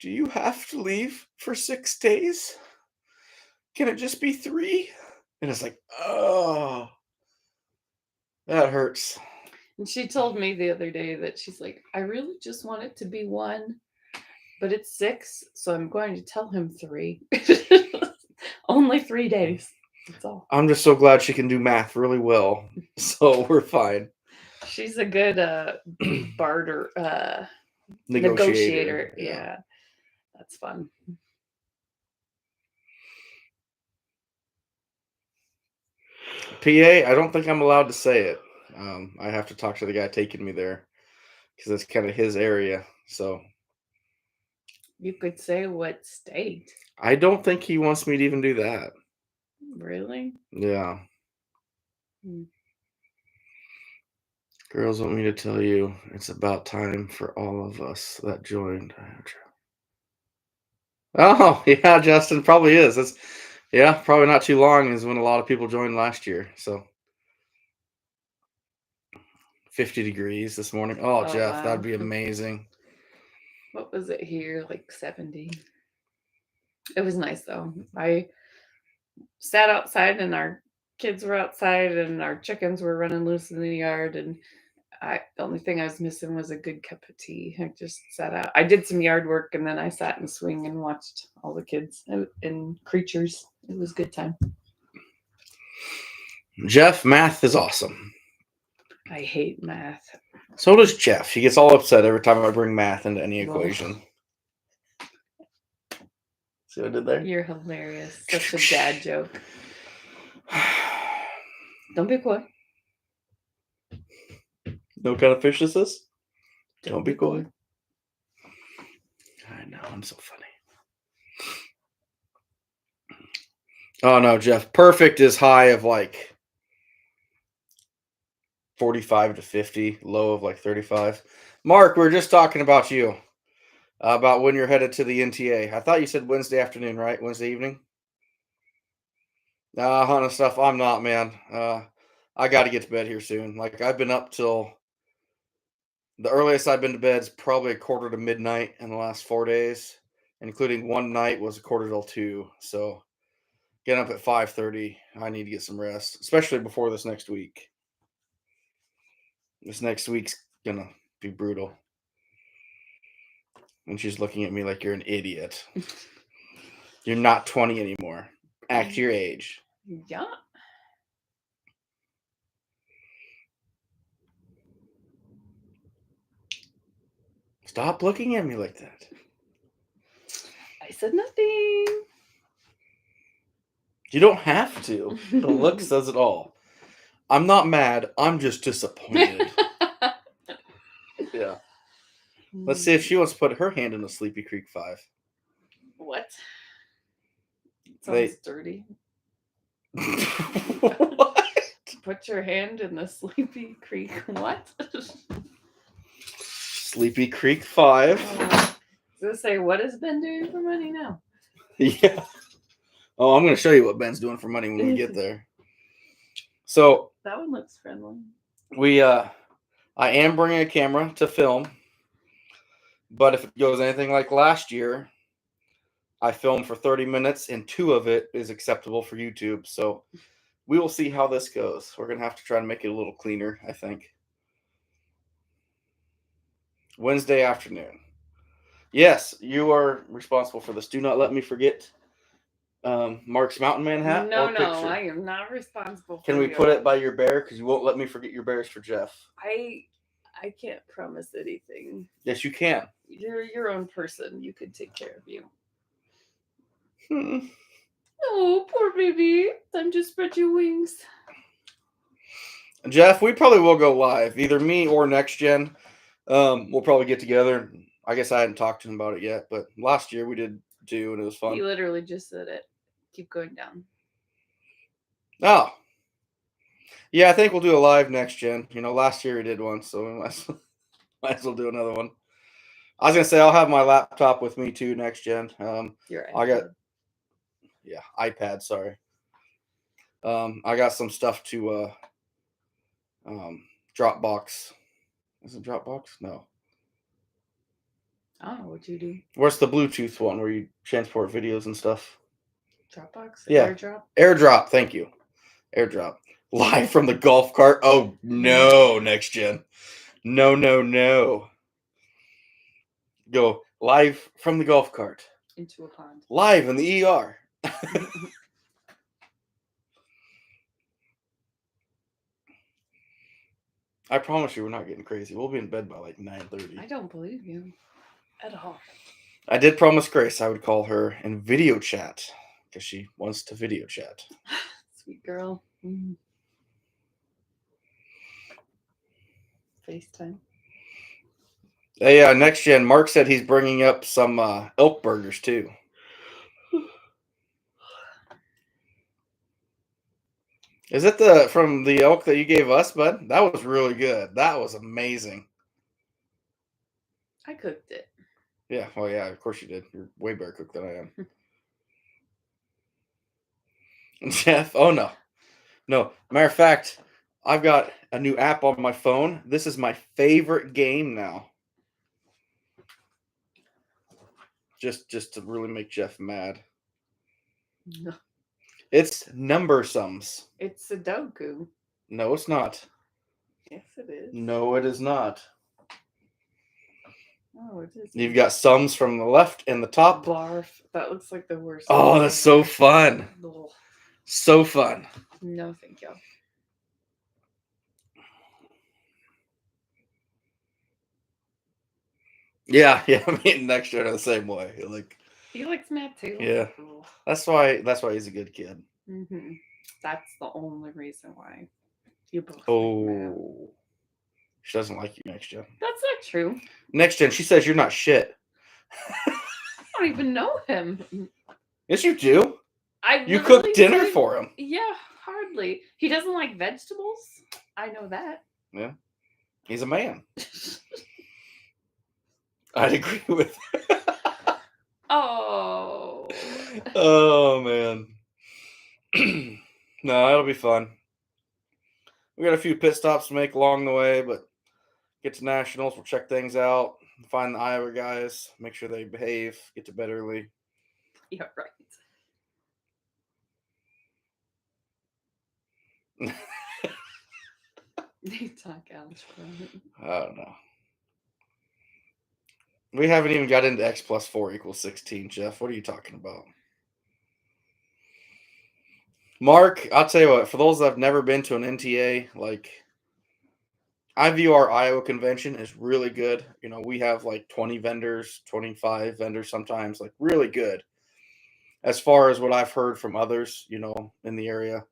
do you have to leave for 6 days? Can it just be 3? And it's like, oh, that hurts. And she told me the other day that she's like, I really just want it to be 1, but it's 6, so I'm going to tell him 3. Only 3 days. That's all. I'm just so glad she can do math really well. So we're fine. She's a good barter Negotiator. Yeah. That's fun. PA, I don't think I'm allowed to say it. I have to talk to the guy taking me there because it's kind of his area. So You could say what state. I don't think he wants me to even do that. Really? Yeah. Hmm. Girls want me to tell you it's about time for all of us that joined. Oh, yeah, Justin, probably is. It's yeah, probably not too long is when a lot of people joined last year. So 50 degrees this morning. Oh, Oh, Jeff, wow. that'd be amazing. What was it here? Like 70. It was nice though. I sat outside and our kids were outside and our chickens were running loose in the yard, and The only thing I was missing was a good cup of tea. I just sat out. I did some yard work and then I sat in the swing and watched all the kids and creatures. It was a good time. Jeff, math is awesome. I hate math. So does Jeff. He gets all upset every time I bring math into any equation. See what I did there? You're hilarious. Such a dad joke. Don't be coy. No kind of fish is this? Don't be coy. I know, I'm so funny. Oh no, Jeff. Perfect is high of like 45 to 50, low of like 35. Mark, we were just talking about you. About when you're headed to the NTA. I thought you said Wednesday afternoon, right? Wednesday evening? Hunting stuff. I'm not, man. I got to get to bed here soon. Like, I've been up till the earliest I've been to bed is probably a quarter to midnight in the last 4 days, including one night was a quarter till 2. So, getting up at 5:30, I need to get some rest, especially before this next week. This next week's gonna be brutal. And she's looking at me like you're an idiot. You're not 20 anymore. Act your age. Yeah. Stop looking at me like that. I said nothing. You don't have to. The look says it all. I'm not mad. I'm just disappointed. Yeah. Let's see if she wants to put her hand in the Sleepy Creek 5. What? It sounds dirty. What? Put your hand in the Sleepy Creek. What? Sleepy Creek 5. I was gonna say, what is Ben doing for money now? Yeah. Oh, I'm going to show you what Ben's doing for money when we get there. So that one looks friendly. I am bringing a camera to film, but if it goes anything like last year, I filmed for 30 minutes and 2 of it is acceptable for YouTube. So we will see how this goes. We're going to have to try to make it a little cleaner, I think. Wednesday afternoon. Yes, you are responsible for this. Do not let me forget Mark's Mountain Man hat. No, or picture. I am not responsible. Can we put it by your bear? Because you won't let me forget your bears for Jeff. I can't promise anything. Yes, you can. You're your own person. You could take care of you. Hmm. Oh, poor baby. Time to spread your wings. Jeff, we probably will go live. Either me or Next Gen. We'll probably get together. I guess I hadn't talked to him about it yet, but last year we did too, and it was fun. He literally just said it. Keep going down. Oh. Yeah, I think we'll do a live Next Gen. You know, last year we did one, so we might as well do another one. I was going to say, I'll have my laptop with me too, Next Gen. Your iPad. iPad, sorry. I got some stuff to Dropbox. Is it Dropbox? No. I don't know what you do. Where's the Bluetooth one where you transport videos and stuff? Dropbox? Yeah. AirDrop? AirDrop, thank you. AirDrop. Live from the golf cart. Oh, no, Next Gen. No. Go live from the golf cart. Into a pond. Live in the ER. I promise you we're not getting crazy. We'll be in bed by like 9:30. I don't believe you at all. I did promise Grace I would call her in video chat because she wants to video chat. Sweet girl. Mm-hmm. FaceTime. Hey, Next Gen, Mark said he's bringing up some elk burgers too. Is it from the elk that you gave us, bud? That was really good. That was amazing. I cooked it. Yeah, well, yeah, of course you did. You're way better cook than I am. Jeff, oh no. Matter of fact, I've got a new app on my phone. This is my favorite game now. Just to really make Jeff mad. No. It's number sums. It's Sudoku. No, it's not. Yes, it is. No, it is not. Oh, it is. You've got sums from the left and the top. Barf. That looks like the worst. Oh, that's so fun. Ugh. So fun. No, thank you. Yeah, I mean, next gen are the same way. Like, He likes Matt too. yeah, Ugh. that's why he's a good kid. Mm-hmm. That's the only reason why you both like Matt. Oh, she doesn't like you, next gen. That's not true. Next gen, she says you're not shit. I don't even know him. Yes, you do. You literally cook dinner said- for him. Yeah, hardly. He doesn't like vegetables. I know that. Yeah, he's a man. I'd agree with. Oh. Oh man. No, it'll be fun. We got a few pit stops to make along the way, but get to nationals. We'll check things out. Find the Iowa guys. Make sure they behave. Get to bed early. Yeah, right. They talk algebra. I don't know. We haven't even got into x plus 4 equals 16, Jeff. What are you talking about? Mark, I'll tell you what, for those that have never been to an NTA, like, I view our Iowa convention as really good. You know, we have like 20 vendors, 25 vendors sometimes, like really good. As far as what I've heard from others, you know, in the area.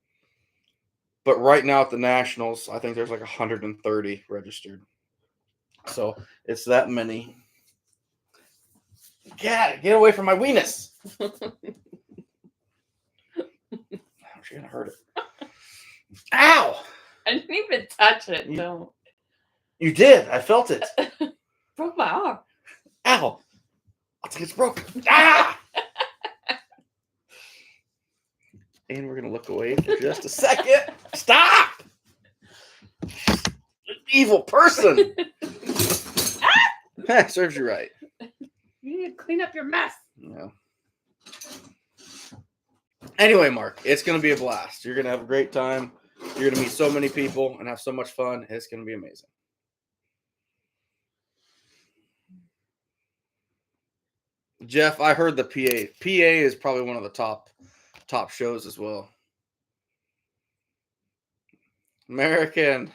But right now at the Nationals, I think there's like 130 registered. So it's that many. Yeah, get away from my weenus. You're gonna hurt it. Ow! I didn't even touch it. Don't. You did. I felt it. Broke my arm. Ow! I think it's broken. Ah! And we're gonna look away for just a second. Stop! Evil person. Serves you right. You need to clean up your mess. Yeah. Anyway, Mark, it's going to be a blast. You're going to have a great time. You're going to meet so many people and have so much fun. It's going to be amazing. Jeff, I heard the PA. PA is probably one of the top shows as well. American.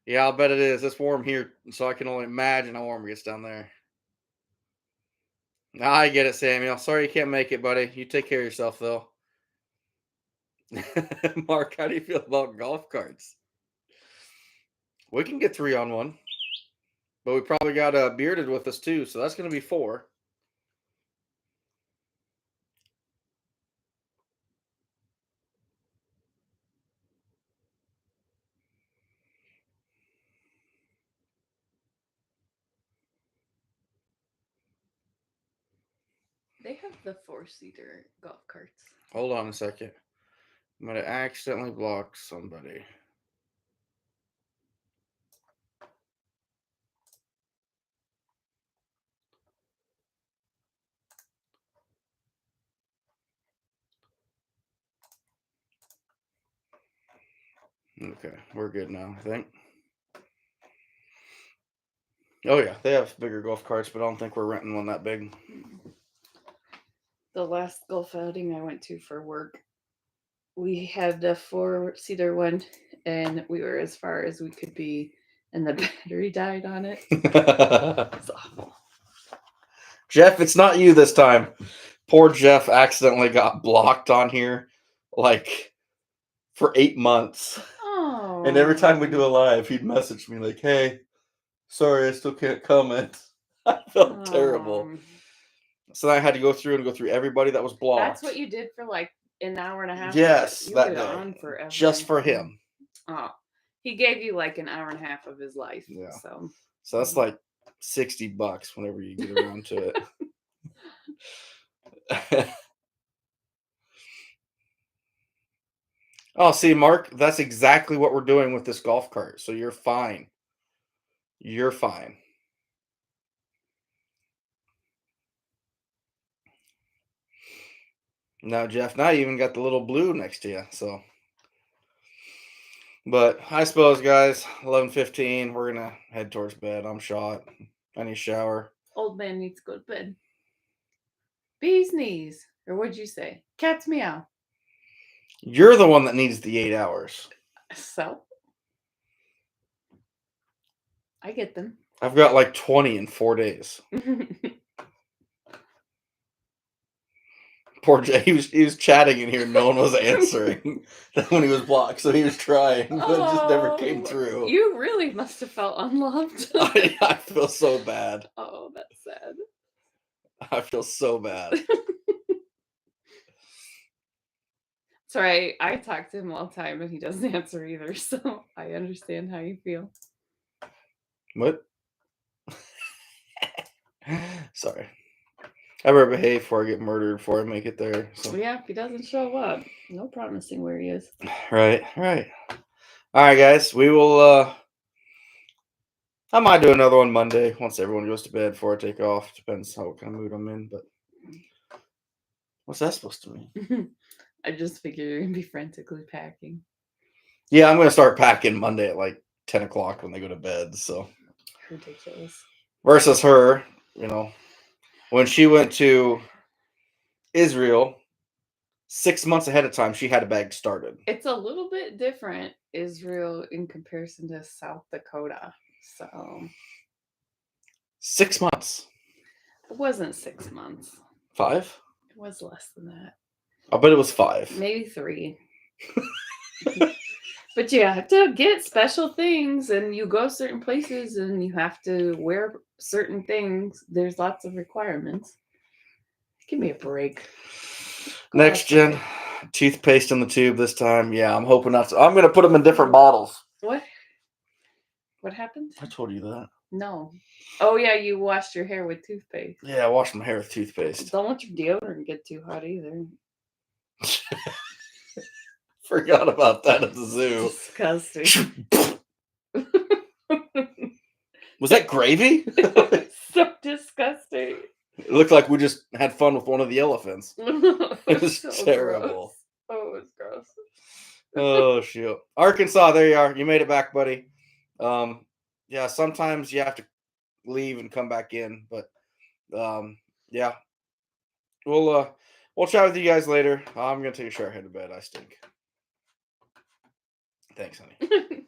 Yeah, I'll bet it is. It's warm here, so I can only imagine how warm it gets down there. I get it, Samuel. Sorry you can't make it, buddy. You take care of yourself, though. Mark, how do you feel about golf carts? We can get 3 on 1, but we probably got a bearded with us too, so that's going to be 4. They have the 4-seater golf carts. Hold on a second. I'm going to accidentally block somebody. Okay, we're good now, I think. Oh, yeah, they have bigger golf carts, but I don't think we're renting one that big. The last golf outing I went to for work, we had a 4-seater one, and we were as far as we could be, and the battery died on it. It's awful. Jeff, it's not you this time. Poor Jeff accidentally got blocked on here, like, for 8 months. Oh. And every time we do a live, he'd message me like, hey, sorry, I still can't comment. I felt terrible. So I had to go through everybody that was blocked. That's what you did for like an hour and a half. Yes, you that were day. on forever. Just for him. Oh, he gave you like an hour and a half of his life. Yeah. So that's like $60 whenever you get around to it. Oh, see, Mark, that's exactly what we're doing with this golf cart. So you're fine. You're fine. Now, Jeff, now you even got the little blue next to you. So But I suppose, guys, 11:15. We're gonna head towards bed. I'm shot. I need a shower. Old man needs to go to bed. Bee's knees. Or what'd you say? Cat's meow. You're the one that needs the 8 hours. So I get them. I've got like 20 in 4 days. Poor Jay. He was chatting in here. No one was answering when he was blocked, so he was trying, but it just never came through. You really must have felt unloved. I feel so bad. Oh, that's sad. I feel so bad. Sorry, I talk to him all the time and he doesn't answer either, so I understand how you feel. What? Sorry. I better behave before I get murdered before I make it there. So. Yeah, if he doesn't show up, no promising where he is. Right. All right, guys. We will. I might do another one Monday once everyone goes to bed before I take off. Depends how what kind of mood I'm in. But what's that supposed to mean? I just figure you're gonna be frantically packing. Yeah, I'm gonna start packing Monday at like 10 o'clock when they go to bed. So Ridiculous. versus her, when she went to Israel 6 months ahead of time, she had a bag started. It's a little bit different, Israel, in comparison to South Dakota. So 6 months. it wasn't 6 months. 5? It was less than that. I bet it was 5. Maybe 3. But you have to get special things and you go certain places and you have to wear certain things. There's lots of requirements. Give me a break. Next gen toothpaste in the tube this time. Yeah, I'm hoping not to. I'm going to put them in different bottles. What? What happened? I told you that. No. Oh, yeah, you washed your hair with toothpaste. Yeah, I washed my hair with toothpaste. Don't let your deodorant get too hot either. Forgot about that at the zoo. Disgusting. Was that gravy? So disgusting. It looked like we just had fun with one of the elephants. It was so terrible. Gross. Oh, it was gross. Oh, shoot. Arkansas, there you are. You made it back, buddy. Yeah, sometimes you have to leave and come back in, but yeah. We'll chat with you guys later. I'm gonna take a shower, head to bed. I stink. Thanks, honey.